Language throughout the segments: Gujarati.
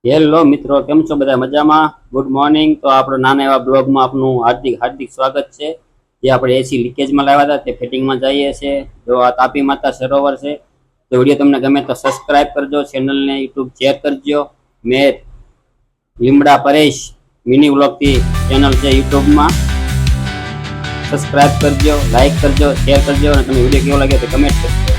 હેલો મિત્રો, કેમ છો બધા? મજામાં? Good morning. તો આપણો નાના એવા બ્લોગમાં આપનું હાર્દિક હાર્દિક સ્વાગત છે. જે આપણે એસી લીકેજમાં લાવ્યા હતા તે ફિટિંગમાં જઈએ છે. જો આ તાપી માતા સરોવર છે. તો વિડીયો તમને ગમે તો સબસ્ક્રાઇબ કરજો, ચેનલને યુટ્યુબ શેર કરજો. મેં લીમડા પરેશ મિની વ્લોગથી ચેનલ છે યુટ્યુબમાં. સબસ્ક્રાઇબ કરજો, લાઈક કરજો, શેર કરજો અને તમને વિડીયો કેવો લાગ્યો તે કમેન્ટ કરજો.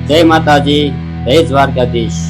જય માતાજી, જય દ્વારકાધીશ.